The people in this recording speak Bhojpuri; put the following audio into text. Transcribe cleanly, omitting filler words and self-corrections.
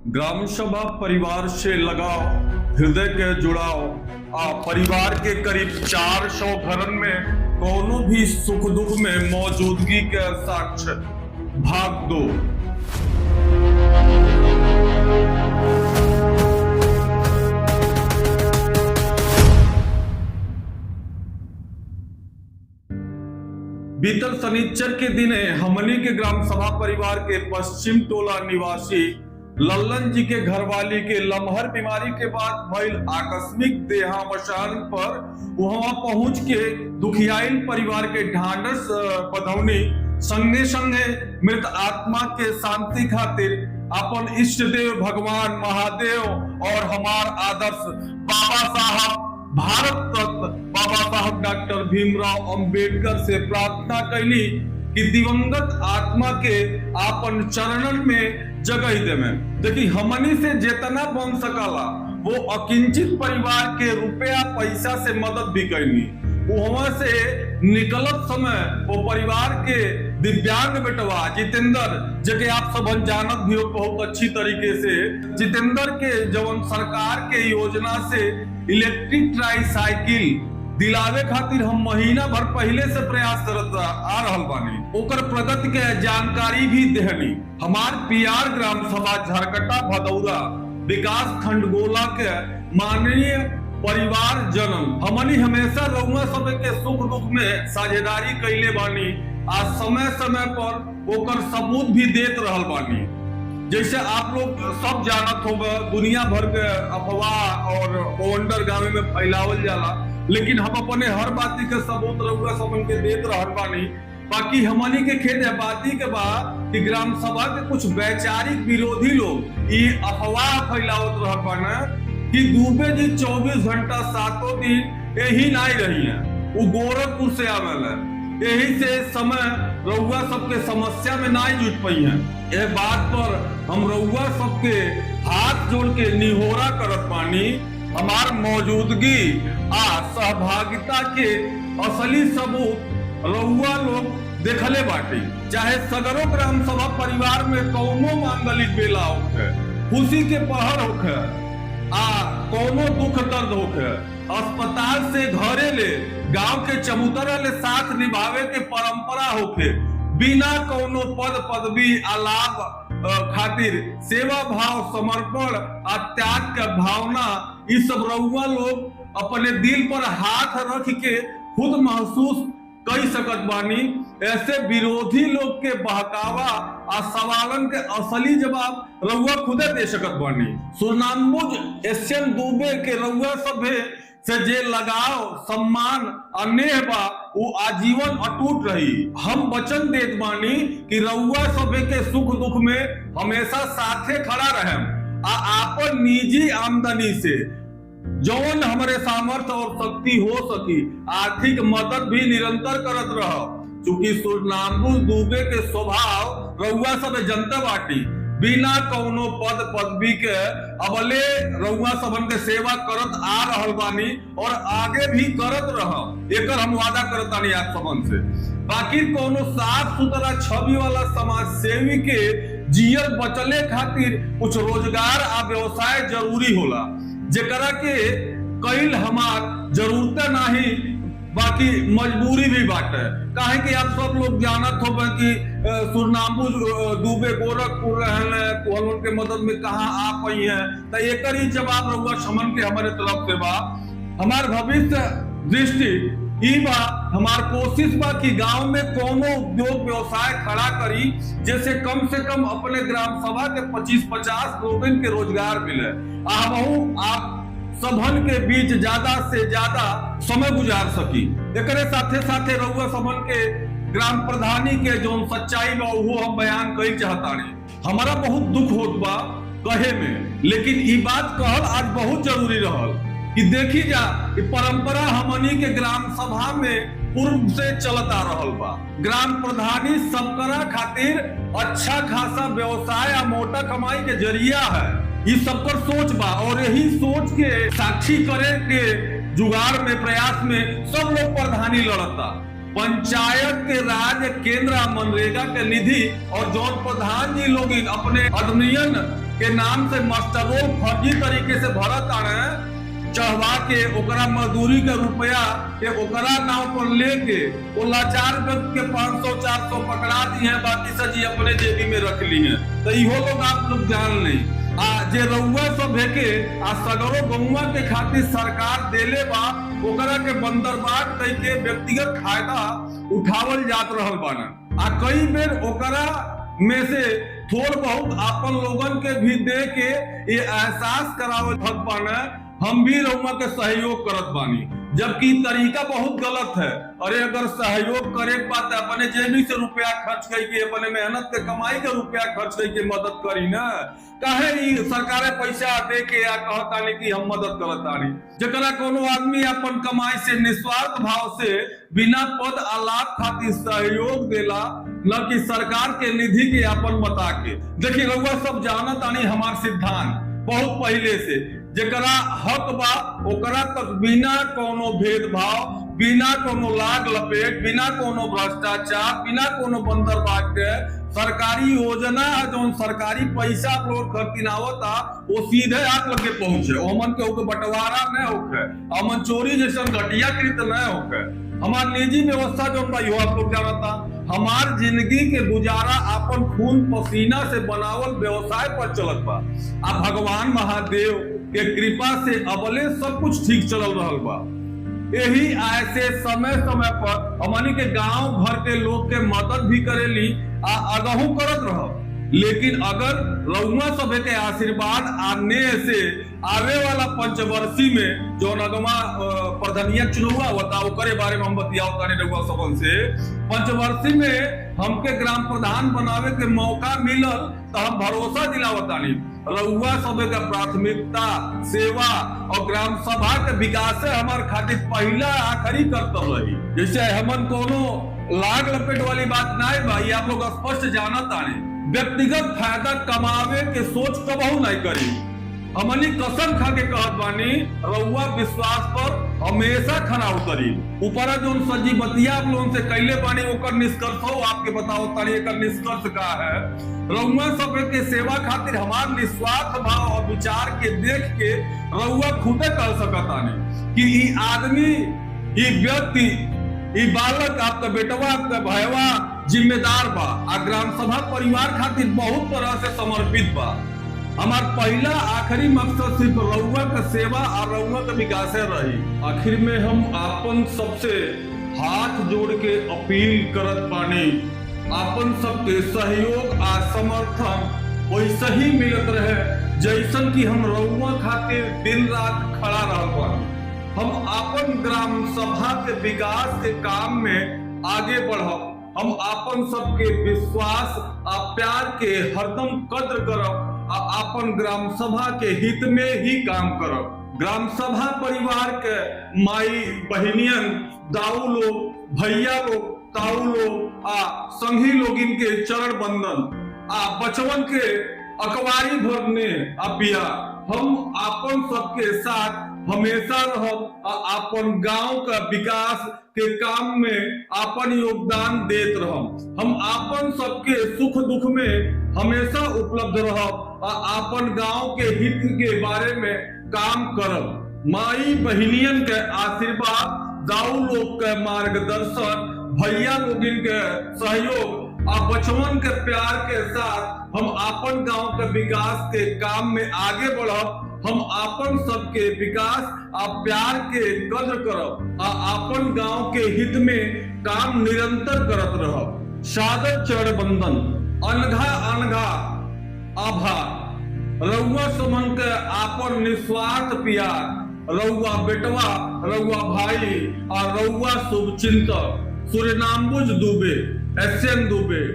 ग्राम सभा परिवार से लगाव, हृदय के जुड़ाव। परिवार के करीब 400 घरन में कोनो भी सुख दुख में मौजूदगी के साक्ष्य। भाग 2। बीतल शनिचर के दिने हमनी के ग्राम सभा परिवार के पश्चिम टोला निवासी लल्लन जी के घरवाली के लम्हर बीमारी के बाद भइल आकस्मिक देहावसान पर वहां पहुंच के दुखियाइल परिवार के ढांढस बधौनी संगे संगे मृत आत्मा के शांति खातिर अपन इष्ट देव भगवान महादेव और हमार आदर्श बाबा साहब भारत रत्न बाबा साहब डॉक्टर भीमराव अंबेडकर से प्रार्थना कैली कि दिवंगत आत्मा के आपन चरणन में जगह देवे। देखी हमनी से जितना बन सकला वो अकिंचित परिवार के रुपया पैसा से मदद भी कैली। वहां से निकलत समय वो परिवार के दिव्यांग बेटवा जितेंद्र, जगह आप सब जानत भी हो बहुत अच्छी तरीके से, जितेंद्र के जवन सरकार के योजना से इलेक्ट्रिक ट्राईसाइकिल दिलावे खातिर हम महीना भर पहले से प्रयास करत आ रहल बानी। ओकर प्रगति के जानकारी भी देहनी। हमार पीआर ग्राम सभा झरकटा भदौरा विकास खंड गोला के माननीय परिवार जनम हमनी हमेशा रउआ सब के सुख दुख में साझेदारी कैले बानी। आज समय समय पर ओकर सबूत भी देत रहल बानी। जैसे आप लोग सब जानत होगा दुनिया भर के अफवाह और पोंडर गाँव में फैलावल जाला, लेकिन हम अपने हर बात के सबूत रउआ सबन के देत रहल बानी। बाकी हमनी के खेत है बाती के बाद कि ग्राम सभा के कुछ वैचारिक विरोधी लोग ये अफवाह फैलावत रहल बाना कि दुबे जी 24 घंटा 7 दिन यही नहीं रही है, वो गोरखपुर से आवेला, यही से समय रउआ सबके समस्या में नहीं जुट पाई है। यह बात पर हम रउआ सबके हाथ जोड़ के निहोरा करत बानी। हमार मौजूदगी आ सहभागिता के असली सबूत रउआ लोग देखले बाटे। चाहे सगरो ग्राम सभा परिवार में कौनो मांगलिक बेला होखे, खुशी के पहर होखे, कोनो दुख दर्द होखे, अस्पताल से घरे ले गांव के चबूतरा ले साथ निभावे के परंपरा होखे, बिना कोनो पद पदवी अलाप खातिर सेवा भाव समर्पण और त्याग का भावना, ये सब रउआ लोग अपने दिल पर हाथ रख के खुद महसूस कई सकत बानी। ऐसे विरोधी लोग के बहकावा और सवालन के असली जवाब रउआ खुदे दे सकत बानी। सुरनामबुज एशियन दुबे के रउआ सभे से जे लगाव सम्मान अनेह बा वो आजीवन अटूट रही। हम वचन देत बानी कि रउआ सभे के सुख दुख में हमेशा साथे खड़ा रहें। आपन निजी आमदनी से जौन हमारे सामर्थ्य और शक्ति हो सकी आर्थिक मदद भी निरंतर करत रहो। चूंकि सुरनामबुज दुबे के स्वभाव रउआ सब जनता बाटी, बिना कौनो पद पदवी के अबले रउआ सबन के सेवा करत आ रहल बानी और आगे भी करत रहब, एकर हम वादा करत बानी आप सबन से। बाकी कौनो साफ सुथरा छवि वाला समाज सेवी के जियल बचले खातिर कुछ रोजगार आ व्यवसाय जरूरी होला, जेकरा के कईल हमार जरूरत नहीं बाकी मजबूरी भी बाटे। काहे कि आप सब लोग जानत हो कि सुरनामबुज दुबे गोरखपुर रहने के मदद में कहाँ आ पाई है, तो एकर ही जवाब रउआ समन के हमारे तरफ से बा। हमार भविष्य दृष्टि ई बा, हमार कोशिश बा कि गांव में कोनो उद्योग व्यवसाय खड़ा करी जैसे कम से कम अपने ग्राम सभा के 25-50 लोगन के रोजगार मिले। आप सबन के बीच ज्यादा से ज्यादा समय गुजार सकी। एकरे साथे साथे रउआ सबन के ग्राम प्रधानी के जो सच्चाई बा वो हम बयान कई चाहतानी। हमारा बहुत दुख होत बा कहे में, लेकिन ई बात कहल आज बहुत जरूरी रहल कि देखी जा कि परंपरा हमनी के ग्राम सभा में पूर्व से चलता रहल बा। ग्राम प्रधानी सबकरा खातिर अच्छा खासा व्यवसाय आ मोटा कमाई के जरिया है, ये सबकर सोच बा और यही सोच के साक्षी करे के जुगाड़ में प्रयास में सब लोग प्रधानी लड़ता। पंचायत के राज केंद्र मनरेगा के निधि और जौन प्रधान जी लोग अपने आदमियन के नाम से मास्टर रोल फर्जी तरीके से भरत आने चढ़वा के ओकरा मजदूरी के रुपया के ओकरा नाम पर लेके वो लाचार व्यक्ति के 500-400 पकड़ा दी है, बाकी सजी अपने जेबी में रख ली है। तो इहो लोग आप लोग जान नहीं जे रउआ सब के सगरो गौवा के खातिर सरकार देले बा ओकरा के बंदरबाट कई के व्यक्तिगत फायदा उठावल जात रहल बाना। कई बेर ओकरा में से थोड़ बहुत अपन लोगन के भी दे के ये एहसास करावल हक बाना हम भी रउआ के सहयोग करत बानी, जबकि तरीका बहुत गलत है। अरे अगर सहयोग करे बात अपने जेबी से रुपया खर्च करके अपने मेहनत के कमाई के रुपया खर्च करके मदद करी ना, काहे सरकारे पैसा दे के या कहतानी कि हम मदद करतानी। जकरा कोनो आदमी अपन कमाई से निस्वार्थ भाव से बिना पद आ लाभ खातिर सहयोग देला, न कि सरकार के निधि के अपन मता के। देखिए रउआ सब जानतानी हमार सिद्धांत बहुत पहले से, जकरा हक बा ओकरा तक बिना कोनो भेदभाव, बिना कोनो लाग लपेट, बिना कोनो भ्रष्टाचार, बिना कोनो बंदरबाट के सरकारी योजना जो सरकारी पैसा आप लोग खर्चिनावता वो सीधे आप लगे पहुंचे। हमन के बंटवारा न होके, हमन चोरी जैसा घटिया कृत न होके। हमार निजी व्यवस्था जो आप लोग जानता, हमार जिंदगी के गुजारा अपन खून पसीना से बनावल व्यवसाय पर चलत बा। अब भगवान महादेव के कृपा से अबले सब कुछ ठीक चल रहल बा। यही ऐसे समय समय पर हमनी के गांव भर के लोग के मदद भी करेली आ अगहू करत रह। लेकिन अगर रउआ सब के आशीर्वाद आने से आवे वाला पंचवर्षी में जो नगमा प्रधानिया चुनाव होता ओकरे बारे में हम बतियाओ तानी रउआ सबन से। पंचवर्षी में हमके ग्राम प्रधान बनावे के मौका मिलल तो हम भरोसा दिलावतानी रउआ सब का प्राथमिकता सेवा और ग्राम सभा के विकास से हमार खातिर पहला आखिरी कर्तव्य रही। जैसे हमन कोनो लाग लपेट वाली बात ना है भाई, आप लोग स्पष्ट जानत आने व्यक्तिगत फायदा कमावे के सोच कबहू नहीं करी। हमनी कसम खा के कहत बानी रउआ विश्वास पर हमेशा खरा उतरी। ऊपर जो सजी बतिया आप लोगों से कैले बानी ओकर निष्कर्ष हो आपके बताओ तानी एकर निष्कर्ष का है। रउआ सब के सेवा खातिर हमार निस्वार्थ भाव और विचार के देख के रउआ खुदे कह सकतानी कि ई आदमी, ई व्यक्ति, ई बालक, आपका बेटवा, आपका भाईवा जिम्मेदार बा आ ग्राम सभा परिवार खातिर बहुत तरह से समर्पित बा। हमार पहला आखिरी मकसद सिर्फ रउआ का सेवा और रउआ का विकास रही। आखिर में हम आपन सबसे हाथ जोड़ के अपील करत बानी, आपन सबके सहयोग आ समर्थन वैसे ही मिलत रहे जैसन कि हम रउआ खातिर दिन रात खड़ा रहल बानी। हम आपन ग्राम सभा के विकास के काम में आगे बढ़ब। हम आपन सबके विश्वास आ प्यार के हरदम कद्र करब आ आपन ग्राम सभा के हित में ही काम करब। ग्राम सभा परिवार के माई बहनियन, दाऊ लोग, भैया लोग, ताऊ लोग आ संगी लोग इनके चरण बंदन आ बचवन के अखबारी भरने आ पिया हम आपन सबके साथ हमेशा रहब आ आपन गांव का विकास के काम में आपन योगदान देत रहब। हम आपन सबके सुख दुख में हमेशा उपलब्ध रहब आ आपन गांव के हित के बारे में काम करब। माई बहनियन के आशीर्वाद, दाऊ लोग के मार्गदर्शन, भैया लोग के सहयोग आ बचवन के प्यार के साथ हम आपन गांव के विकास के काम में आगे बढ़ब। हम आपन सबके विकास आ प्यार के कद्र करब आ आपन गांव के हित में काम निरंतर करत रहब। सादर चरण बंदन, अनघा अनघा आभार। रउआ समन के आपन निस्वार्थ प्यार, रउआ बेटवा, रउआ भाई और रउआ शुभचिंतक सूर्यनामबुज दुबे, SN दुबे।